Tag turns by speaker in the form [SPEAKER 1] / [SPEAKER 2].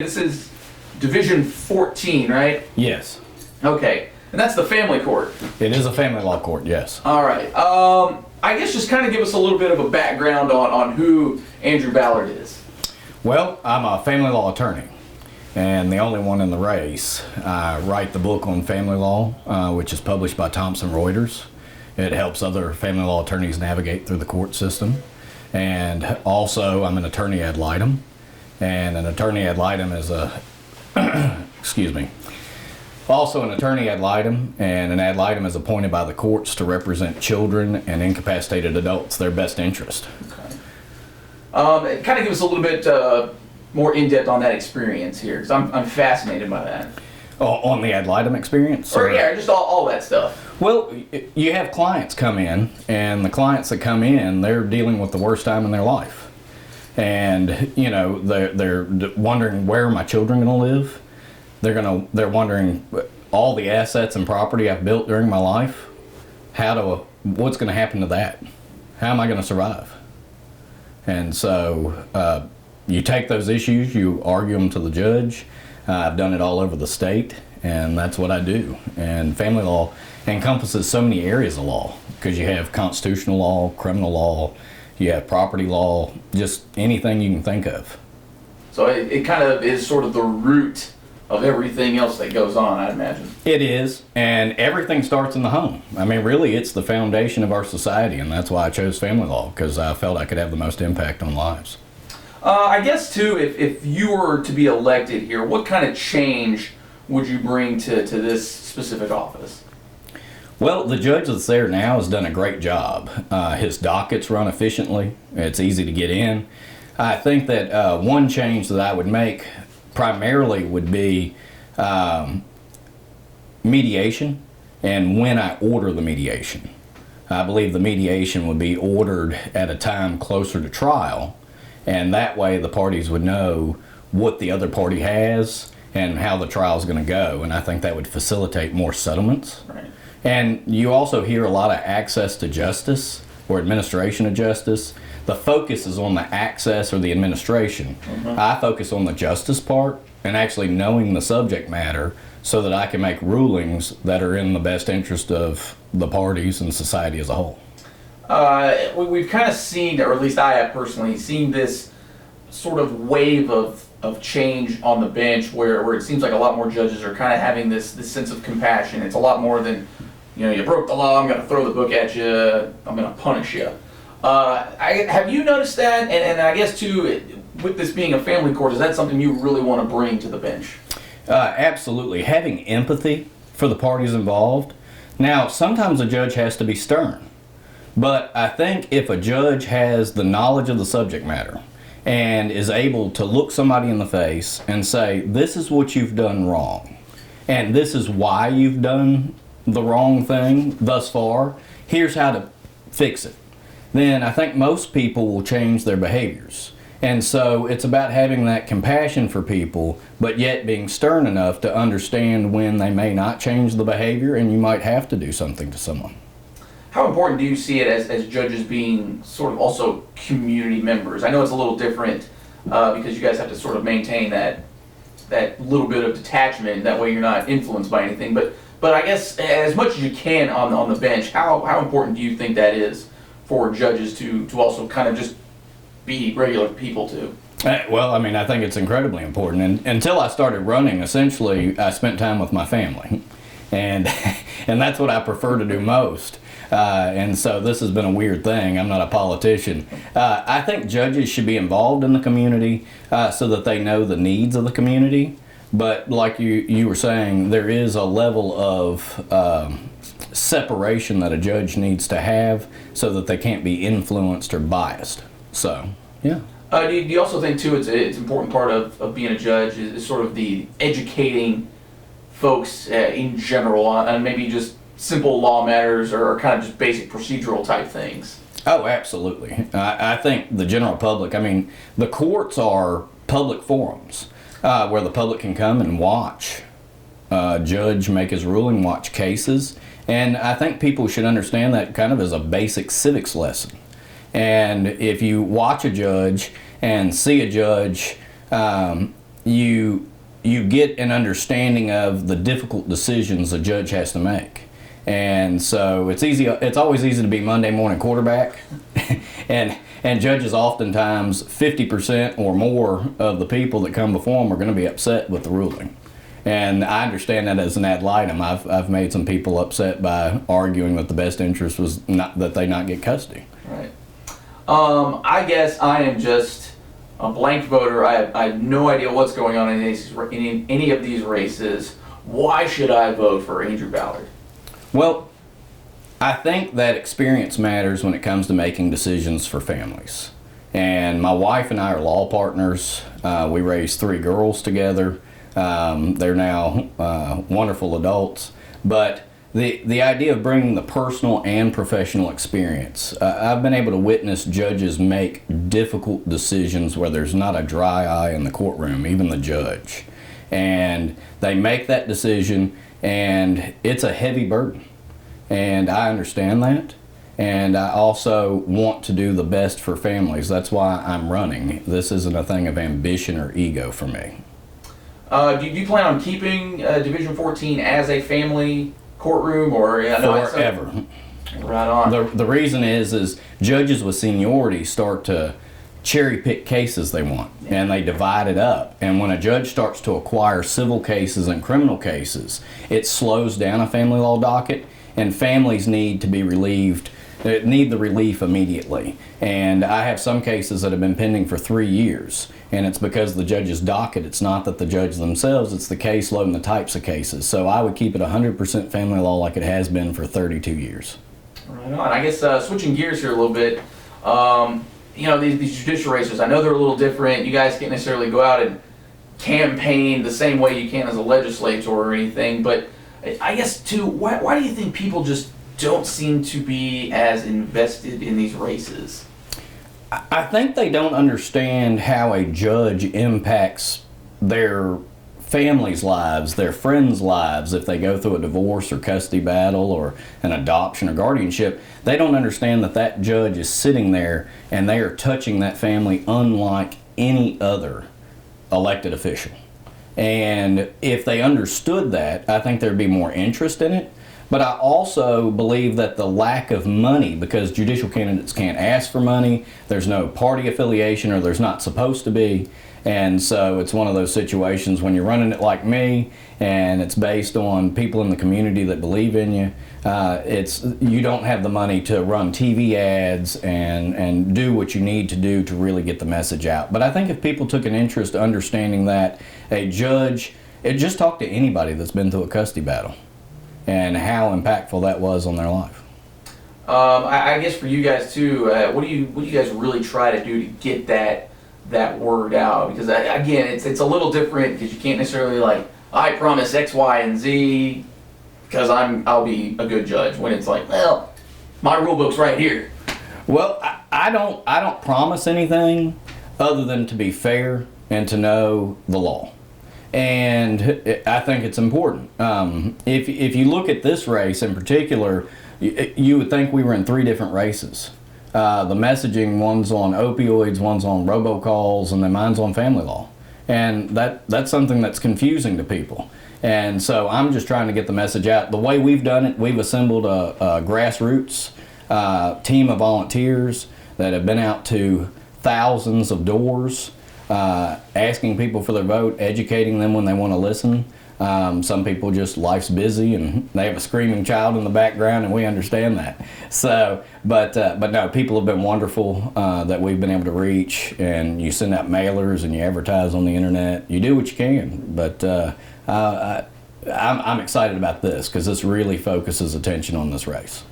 [SPEAKER 1] This is Division 14, right?
[SPEAKER 2] Yes.
[SPEAKER 1] Okay, and that's the family court.
[SPEAKER 2] It is a family law court, yes.
[SPEAKER 1] All right. I guess just kind of give us a little bit of a background on who Andrew Ballard is.
[SPEAKER 2] Well, I'm a family law attorney and the only one in the race. I write the book on family law, which is published by Thomson Reuters. It helps other family law attorneys navigate through the court system. And also, I'm an attorney ad litem. And an attorney ad litem is a, excuse me, also an attorney ad litem, and an ad litem is appointed by the courts to represent children and incapacitated adults, their best interest.
[SPEAKER 1] Okay. Kind of give us a little bit more in-depth on that experience here, because I'm fascinated by that.
[SPEAKER 2] Oh, on the ad litem experience?
[SPEAKER 1] Or yeah, just all that stuff.
[SPEAKER 2] Well, you have clients come in, and the clients that come in, they're dealing with the worst time in their life. And you know, they're wondering, where are my children going to live? They're wondering, all the assets and property I've built during my life, what's going to happen to that? How am I going to survive? And so you take those issues, you argue them to the judge. I've done it all over the state, and that's what I do. And family law encompasses so many areas of law, because you have constitutional law, criminal law, you have property law, just anything you can think of.
[SPEAKER 1] So it kind of is sort of the root of everything else that goes on, I imagine.
[SPEAKER 2] It is, and everything starts in the home. I mean, really, it's the foundation of our society, and that's why I chose family law, because I felt I could have the most impact on lives.
[SPEAKER 1] I guess, too, if you were to be elected here, what kind of change would you bring to this specific office?
[SPEAKER 2] Well, the judge that's there now has done a great job. His dockets run efficiently. It's easy to get in. I think that one change that I would make primarily would be mediation, and when I order the mediation. I believe the mediation would be ordered at a time closer to trial, and that way the parties would know what the other party has and how the trial is going to go, and I think that would facilitate more settlements.
[SPEAKER 1] Right.
[SPEAKER 2] And you also hear a lot of access to justice or administration of justice. The focus is on the access or the administration. Mm-hmm. I focus on the justice part and actually knowing the subject matter so that I can make rulings that are in the best interest of the parties and society as a whole.
[SPEAKER 1] We've kind of seen, or at least I have personally seen, this sort of wave of change on the bench where it seems like a lot more judges are kind of having this sense of compassion. It's a lot more than, you broke the law, I'm going to throw the book at you, I'm going to punish you. Have you noticed that? And I guess, too, with this being a family court, is that something you really want to bring to the bench?
[SPEAKER 2] Absolutely. Having empathy for the parties involved. Now, sometimes a judge has to be stern. But I think if a judge has the knowledge of the subject matter and is able to look somebody in the face and say, this is what you've done wrong, and this is why you've done the wrong thing thus far, here's how to fix it, then I think most people will change their behaviors. And so it's about having that compassion for people, but yet being stern enough to understand when they may not change the behavior and you might have to do something to someone.
[SPEAKER 1] How important do you see it as judges being sort of also community members? I know it's a little different because you guys have to sort of maintain that little bit of detachment, that way you're not influenced by anything, but I guess as much as you can on the bench, how important do you think that is for judges to also kind of just be regular people too?
[SPEAKER 2] Well, I mean, I think it's incredibly important. And until I started running, essentially, I spent time with my family. And that's what I prefer to do most. And so this has been a weird thing. I'm not a politician. I think judges should be involved in the community so that they know the needs of the community. But like you were saying, there is a level of separation that a judge needs to have so that they can't be influenced or biased. So, yeah.
[SPEAKER 1] Do you also think, too, it's an important part of being a judge is sort of the educating folks in general on maybe just simple law matters or kind of just basic procedural type things?
[SPEAKER 2] Oh, absolutely. I think the general public, I mean, the courts are public forums where the public can come and watch a judge make his ruling, watch cases, and I think people should understand that kind of as a basic civics lesson. And if you watch a judge and see a judge you get an understanding of the difficult decisions a judge has to make. And so it's always easy to be Monday morning quarterback. and judges oftentimes 50% or more of the people that come before them are going to be upset with the ruling. And I understand that as an ad litem. I've made some people upset by arguing that the best interest was not that they not get custody.
[SPEAKER 1] Right. I guess I am just a blank voter. I have no idea what's going on in any of these races. Why should I vote for Andrew Ballard?
[SPEAKER 2] Well, I think that experience matters when it comes to making decisions for families. And my wife and I are law partners. We raised 3 girls together. They're now wonderful adults. But the idea of bringing the personal and professional experience, I've been able to witness judges make difficult decisions where there's not a dry eye in the courtroom, even the judge. And they make that decision, and it's a heavy burden. And I understand that. And I also want to do the best for families. That's why I'm running. This isn't a thing of ambition or ego for me.
[SPEAKER 1] Do you plan on keeping Division 14 as a family courtroom, or
[SPEAKER 2] forever?
[SPEAKER 1] Right on.
[SPEAKER 2] The reason is judges with seniority start to cherry pick cases they want, and they divide it up. And when a judge starts to acquire civil cases and criminal cases, it slows down a family law docket, and families need to be relieved. Need the relief immediately. And I have some cases that have been pending for 3 years, and it's because of the judge's docket. It's not that the judge themselves, it's the caseload and the types of cases. So I would keep it 100% family law like it has been for 32 years.
[SPEAKER 1] Right on. I guess switching gears here a little bit, these judicial races, I know they're a little different. You guys can't necessarily go out and campaign the same way you can as a legislator or anything, but I guess too, why do you think people just don't seem to be as invested in these races?
[SPEAKER 2] I think they don't understand how a judge impacts their families' lives, their friends' lives. If they go through a divorce or custody battle or an adoption or guardianship, they don't understand that judge is sitting there and they are touching that family unlike any other elected official. And if they understood that, I think there'd be more interest in it. But I also believe that the lack of money, because judicial candidates can't ask for money, there's no party affiliation, or there's not supposed to be. And so it's one of those situations when you're running it like me, and it's based on people in the community that believe in you. You don't have the money to run TV ads and do what you need to do to really get the message out. But I think if people took an interest understanding that a judge, just talk to anybody that's been through a custody battle and how impactful that was on their life.
[SPEAKER 1] I guess for you guys too, what do you guys really try to do to get that word out? Because again, it's a little different because you can't necessarily I promise X, Y, and Z because I'll be a good judge, when it's like, well, my rule book's right here.
[SPEAKER 2] Well, I don't promise anything other than to be fair and to know the law. And I think it's important. If you look at this race in particular, you would think we were in 3 different races. The messaging, one's on opioids, one's on robocalls, and then mine's on family law. And that's something that's confusing to people. And so I'm just trying to get the message out. The way we've done it, we've assembled a grassroots team of volunteers that have been out to thousands of doors, asking people for their vote, educating them when they want to listen. Some people just, life's busy and they have a screaming child in the background, and we understand that. So, but no, people have been wonderful that we've been able to reach, and you send out mailers and you advertise on the internet. You do what you can, but I'm excited about this because this really focuses attention on this race.